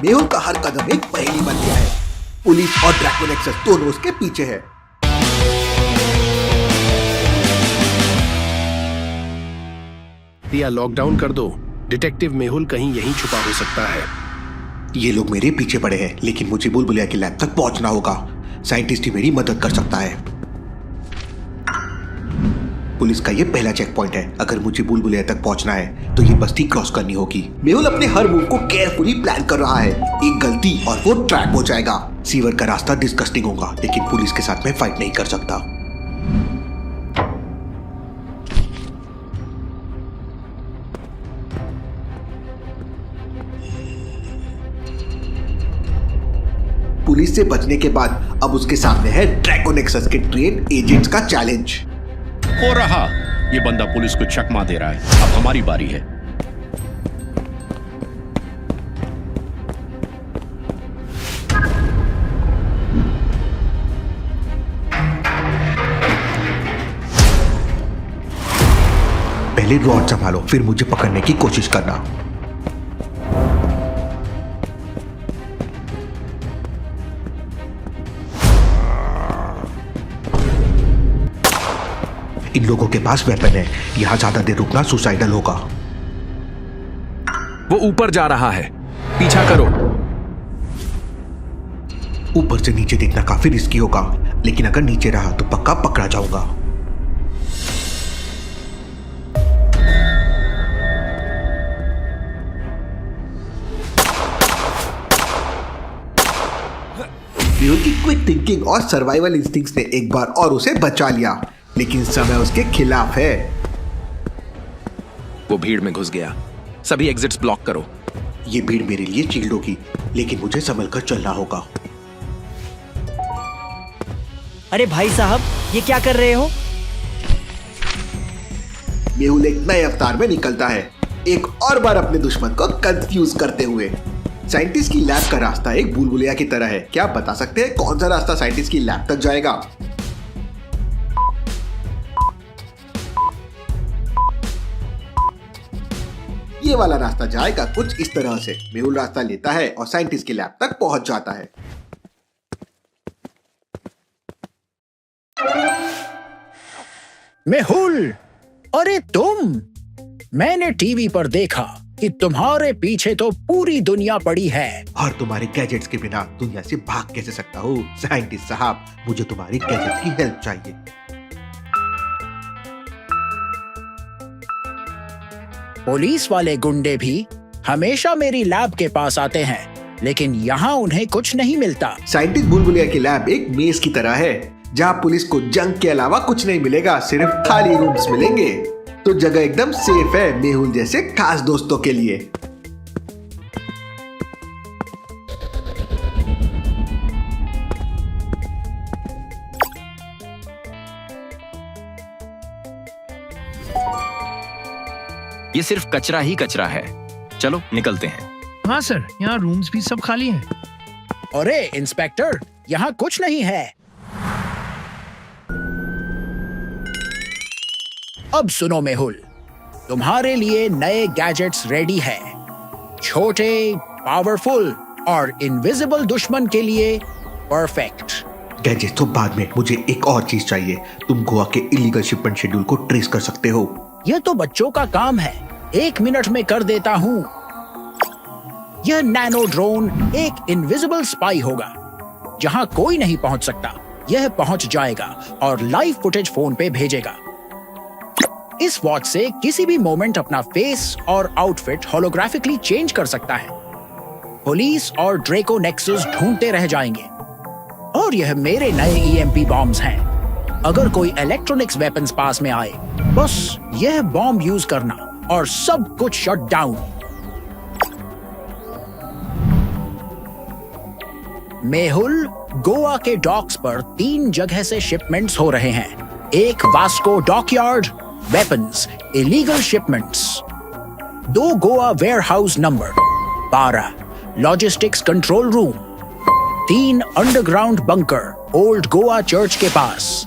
मेहुल का हर कदम एक पहेली बन गया है। पुलिस और ड्रैको नेक्सस दोनों उसके पीछे है। दिया लॉकडाउन कर दो। डिटेक्टिव मेहुल कहीं यहीं छुपा हो सकता है। ये लोग मेरे पीछे पड़े हैं, लेकिन मुझे बुलबुलिया की लैब तक पहुंचना होगा। साइंटिस्ट ही मेरी मदद कर सकता है। पुलिस का ये पहला चेक पॉइंट है। अगर मुझे बुलबुलिया तक पहुंचना है तो ये बस्ती क्रॉस करनी होगी। मेहुल अपने हर मूव को केयरफुली प्लान कर रहा है। एक गलती और वो ट्रैप हो जाएगा। सीवर का रास्ता डिस्कस्टिंग होगा, लेकिन पुलिस के साथ मैं फाइट नहीं कर सकता। पुलिस से बचने के बाद अब उसके सामने है ड्रैको नेक्सस के ट्रेन एजेंट्स का चैलेंज। हो रहा, ये बंदा पुलिस को चकमा दे रहा है। अब हमारी बारी है। पहले रॉड संभालो, फिर मुझे पकड़ने की कोशिश करना। इन लोगों के पास वेपन है। यहां ज्यादा देर रुकना सुसाइडल होगा। वो ऊपर जा रहा है, पीछा करो। ऊपर से नीचे देखना काफी रिस्की होगा, लेकिन अगर नीचे रहा तो पक्का पकड़ा जाऊंगा। मेहुल की क्विक थिंकिंग और सर्वाइवल इंस्टिंक्ट्स ने एक बार और उसे बचा लिया, लेकिन समय उसके खिलाफ है। वो भीड़ में घुस गया। सभी एग्जिट्स ब्लॉक करो। ये भीड़ मेरे लिए शील्ड होगी, लेकिन मुझे संभल कर चलना होगा। अरे भाई साहब, ये क्या कर रहे हो? मेहुल एक नए अवतार में निकलता है, एक और बार अपने दुश्मन को कंफ्यूज करते हुए। साइंटिस्ट की लैब का रास्ता एक बुलबुलिया की तरह है। क्या आप बता सकते हैं कौन सा रास्ता साइंटिस्ट की लैब तक जाएगा? ये वाला रास्ता जाएगा कुछ इस तरह से। मेहुल रास्ता लेता है और साइंटिस्ट की लैब तक पहुंच जाता है। मेहुल, अरे तुम! मैंने टीवी पर देखा कि तुम्हारे पीछे तो पूरी दुनिया पड़ी है। और तुम्हारे गैजेट्स के बिना दुनिया से भाग कैसे सकता हूँ? साइंटिस्ट साहब, मुझे तुम्हारी गैजेट्स की हेल्प चाहिए। पुलिस वाले गुंडे भी हमेशा मेरी लैब के पास आते हैं, लेकिन यहाँ उन्हें कुछ नहीं मिलता। साइंटिस्ट बुलबुलिया की लैब एक मेज की तरह है, जहाँ पुलिस को जंक के अलावा कुछ नहीं मिलेगा, सिर्फ खाली रूम्स मिलेंगे। तो जगह एकदम सेफ है मेहुल जैसे खास दोस्तों के लिए। ये सिर्फ कचरा ही कचरा है। चलो निकलते हैं। हाँ सर, यहाँ रूम्स भी सब खाली हैं। अरे इंस्पेक्टर, यहाँ कुछ नहीं है। अब सुनो मेहुल, तुम्हारे लिए नए गैजेट्स रेडी है। छोटे, पावरफुल और इनविजिबल दुश्मन के लिए परफेक्ट। गैजेट तो बाद में, मुझे एक और चीज चाहिए। तुम गोवा के इलीगल शिपमेंट शेड्यूल को ट्रेस कर सकते हो? यह तो बच्चों का काम है, 1 मिनट में कर देता हूँ। यह नैनो ड्रोन एक इनविजिबल स्पाई होगा। जहाँ कोई नहीं पहुँच सकता, यह पहुँच जाएगा और लाइव फुटेज फोन पे भेजेगा। इस वॉच से किसी भी मोमेंट अपना फेस और आउटफिट होलोग्राफिकली चेंज कर सकता है। पुलिस और ड्रैको नेक्सस ढूंढते रह जाएंगे। और यह मेरे नए ईएमपी बॉम्ब्स हैं। अगर कोई इलेक्ट्रॉनिक्स वेपन्स पास में आए, बस यह बॉम्ब यूज करना और सब कुछ शट डाउन। मेहुल, गोवा के डॉक्स पर 3 जगह से शिपमेंट्स हो रहे हैं। एक Vasco dockyard, weapons, illegal shipments. 2 Goa warehouse number 12, logistics control room. 3 underground bunker, old Goa church के पास।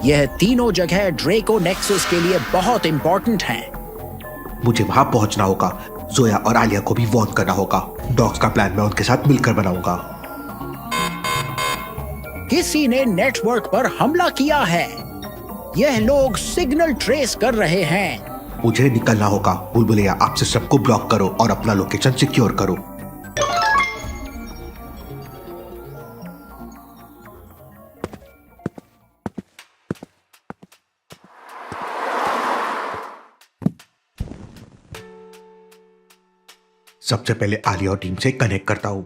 यह तीनों जगह ड्रैको नेक्सस के लिए बहुत इंपॉर्टेंट हैं। मुझे वहां पहुंचना होगा। जोया और आलिया को भी वॉर्न करना होगा। डॉग्स का प्लान मैं उनके साथ मिलकर बनाऊंगा। किसी ने नेटवर्क पर हमला किया है। यह लोग सिग्नल ट्रेस कर रहे हैं। मुझे निकलना होगा। बुलबुलिया, आप सिस्टम को ब्लॉक करो और अपना लोकेशन सिक्योर करो। सबसे पहले आलिया और टीम से कनेक्ट करता हूँ।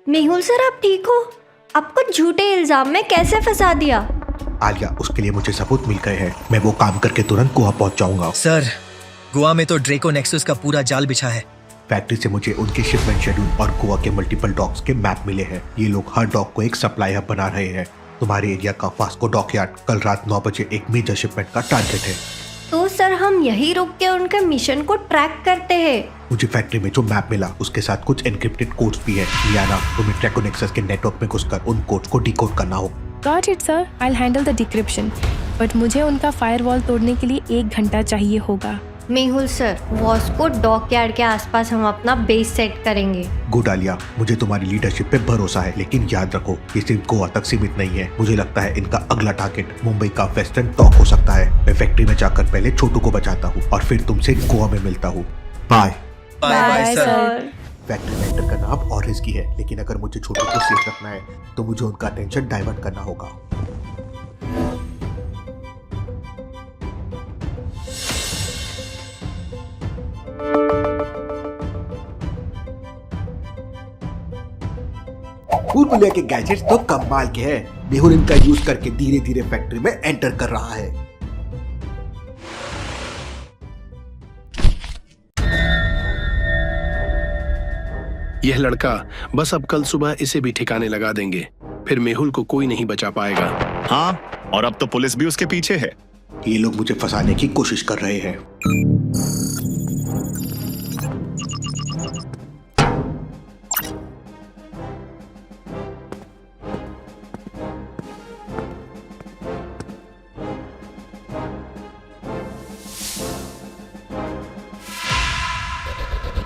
मेहुल सर, आप ठीक हो? आपको झूठे इल्जाम में कैसे फंसा दिया? आलिया, उसके लिए मुझे सबूत मिल गए हैं। मैं वो काम करके तुरंत गोवा पहुंच जाऊंगा। सर, गोवा में तो ड्रेको नेक्सस का पूरा जाल बिछा है। फैक्ट्री से मुझे उनके शिपमेंट शेड्यूल और गोवा के मल्टीपल डॉक्स के मैप मिले हैं। ये लोग हर डॉक को एक सप्लाई हब बना रहे हैं। तुम्हारे एरिया का वास्को डॉकयार्ड कल रात 9 बजे एक मेजर शिपमेंट का टारगेट है। तो सर, हम यही रुक के उनके मिशन को ट्रैक करते हैं। मुझे फैक्ट्री में जो मैप मिला उसके साथ कुछ एनक्रिप्टेड कोड्स भी है। लियाना, तुम्हें ड्रैको नेक्सस के नेटवर्क में घुसकर उन कोड्स को डिकोड करना होगा। Got it, sir. I'll handle the decryption. But मुझे उनका फायरवॉल तोड़ने के लिए 1 घंटा चाहिए होगा। मेहुल सर, वास्को डॉकयार्ड के आसपास हम अपना बेस सेट करेंगे। गुड आलिया, मुझे तुम्हारी लीडरशिप पे भरोसा है, लेकिन याद रखो ये सिर्फ गोवा तक सीमित नहीं है। मुझे लगता है इनका अगला टारगेट मुंबई का वेस्टर्न डॉक हो सकता है। मैं फैक्ट्री में जाकर पहले छोटू को बचाता हूँ और फिर तुमसे गोवा में मिलता हूँ। बाय। Bye sir. फैक्ट्री में एंटर करना अब और रिस्की है, लेकिन अगर मुझे छोटू को सेफ रखना है तो मुझे उनका अटेंशन डाइवर्ट करना होगा। बुलबुलिया के गैजेट्स तो कमाल के हैं। मेहुल इनका यूज करके धीरे धीरे फैक्ट्री में एंटर कर रहा है। यह लड़का, बस अब कल सुबह इसे भी ठिकाने लगा देंगे, फिर मेहुल को कोई नहीं बचा पाएगा। हाँ, और अब तो पुलिस भी उसके पीछे है। ये लोग मुझे फंसाने की कोशिश कर रहे हैं।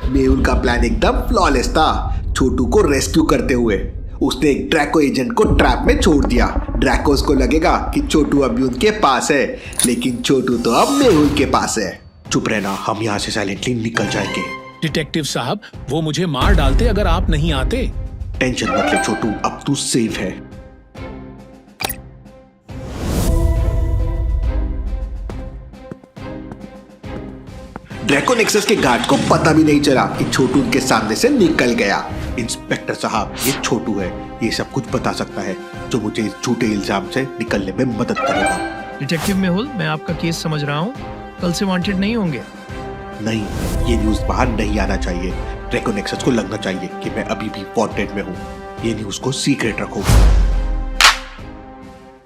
मेहुल का प्लान एकदम फ्लॉलेस था। छोटू को रेस्क्यू करते हुए उसने एक ड्रैको एजेंट को ट्रैप में छोड़ दिया। ड्रैकोस को लगेगा कि छोटू अभी उनके पास है, लेकिन छोटू तो अब मेहुल के पास है। चुप रहना, हम यहाँ से साइलेंटली निकल जाएंगे। डिटेक्टिव साहब, वो मुझे मार डालते अगर आप नहीं आते। टेंशन मत ले छोटू, अब तू सेफ है। ड्रैको नेक्सस के गार्ड को पता भी नहीं चला कि छोटू उनके सामने से निकल गया। इंस्पेक्टर साहब, ये छोटू है, ये सब कुछ बता सकता है, जो मुझे इस झूठे इल्जाम से निकलने में मदद करेगा। डिटेक्टिव मेहुल, मैं आपका केस समझ रहा हूँ। कल से वांटेड नहीं होंगे। नहीं, ये न्यूज बाहर नहीं आना चाहिए। ड्रैको नेक्सस को लगना चाहिए कि मैं अभी भी वांटेड में हूँ। ये न्यूज को सीक्रेट रखो।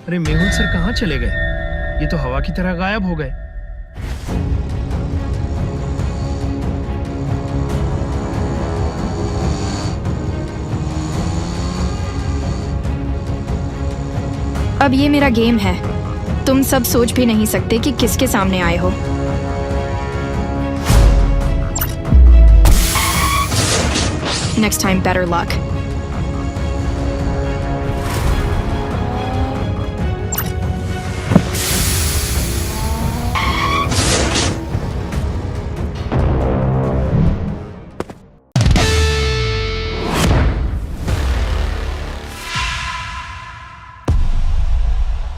अरे मेहुल सर कहाँ चले गए? ये तो हवा की तरह गायब हो गए। अब ये मेरा गेम है। तुम सब सोच भी नहीं सकते कि किसके सामने आए हो। Next time, better luck.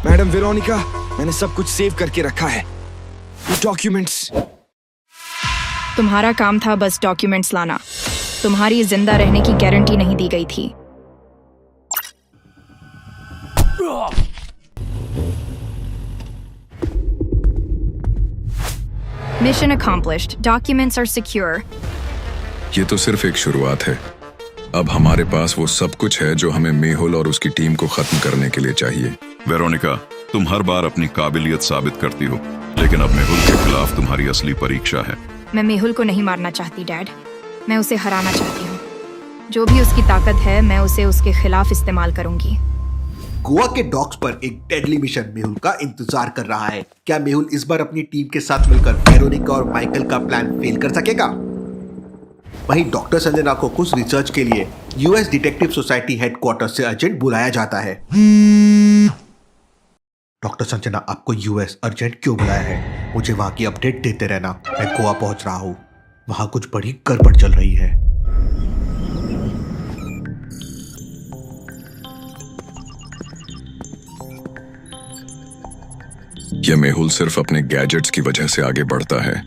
Madam Veronica, मैंने सब कुछ सेव करके रखा है। ये डॉक्यूमेंट्स। तुम्हारा काम था बस डॉक्यूमेंट्स लाना। तुम्हारी जिंदा रहने की गारंटी नहीं दी गई थी। Mission accomplished. Documents are secure. ये तो सिर्फ एक शुरुआत है। अब हमारे पास वो सब कुछ है जो हमें मेहुल और उसकी टीम को खत्म करने के लिए चाहिए। वेरोनिका, तुम हर बार अपनी काबिलियत साबित करती हो, लेकिन अब मेहुल के खिलाफ तुम्हारी असली परीक्षा है। मैं मेहुल को नहीं मारना चाहती डैड, मैं उसे हराना चाहती हूँ। जो भी उसकी ताकत है मैं उसे उसके खिलाफ इस्तेमाल करूंगी। गोवा के डॉक्स पर एक डेडली मिशन मेहुल का इंतजार कर रहा है। क्या मेहुल इस बार अपनी टीम के साथ मिलकर वेरोनिका और माइकल का प्लान फेल कर सकेगा? वहीं डॉक्टर संजना को कुछ रिसर्च के लिए यूएस डिटेक्टिव सोसाइटी हेडक्वार्टर से अर्जेंट बुलाया जाता है। डॉक्टर संजना, आपको यूएस अर्जेंट क्यों बुलाया है? मुझे वहां की अपडेट देते रहना। मैं गोवा पहुंच रहा हूं, वहां कुछ बड़ी गड़बड़ चल रही है। ये मेहुल सिर्फ अपने गैजेट्स की वजह से आगे बढ़ता है।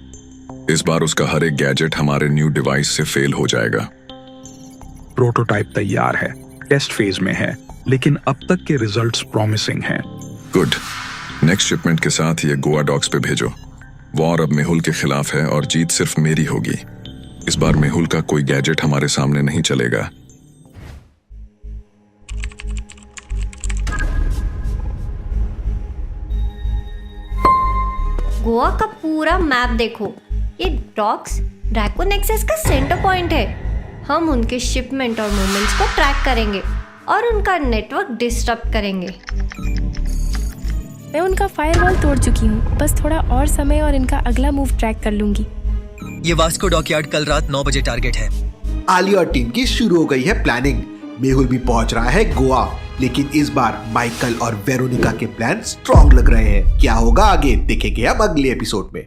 इस बार उसका हर एक गैजेट हमारे न्यू डिवाइस से फेल हो जाएगा। प्रोटोटाइप तैयार है, टेस्ट फेज में है, लेकिन अब तक के रिजल्ट्स प्रॉमिसिंग हैं। गुड। नेक्स्ट शिपमेंट के साथ ये गोवा डॉक्स पे भेजो। वॉर अब मेहुल के खिलाफ है और जीत सिर्फ मेरी होगी। इस बार मेहुल का कोई गैजेट हमारे सामने नहीं चलेगा। गोवा का पूरा मैप देखो। ये डॉक्स ड्रैको नेक्सस का सेंटर पॉइंट है। हम उनके शिपमेंट और मूवमेंट्स को ट्रैक करेंगे और उनका नेटवर्क डिस्टर्ब करेंगे। मैं उनका फायरवॉल तोड़ चुकी हूँ, बस थोड़ा और समय और इनका अगला मूव ट्रैक कर लूंगी। ये वास्को डॉकयार्ड कल रात 9 बजे टारगेट है। आलिया और टीम की शुरू हो गई है प्लानिंग। मेहुल भी पहुंच रहा है गोवा, लेकिन इस बार माइकल और वेरोनिका के प्लान स्ट्रॉन्ग लग रहे हैं। क्या होगा आगे देखेंगे अब अगले एपिसोड में।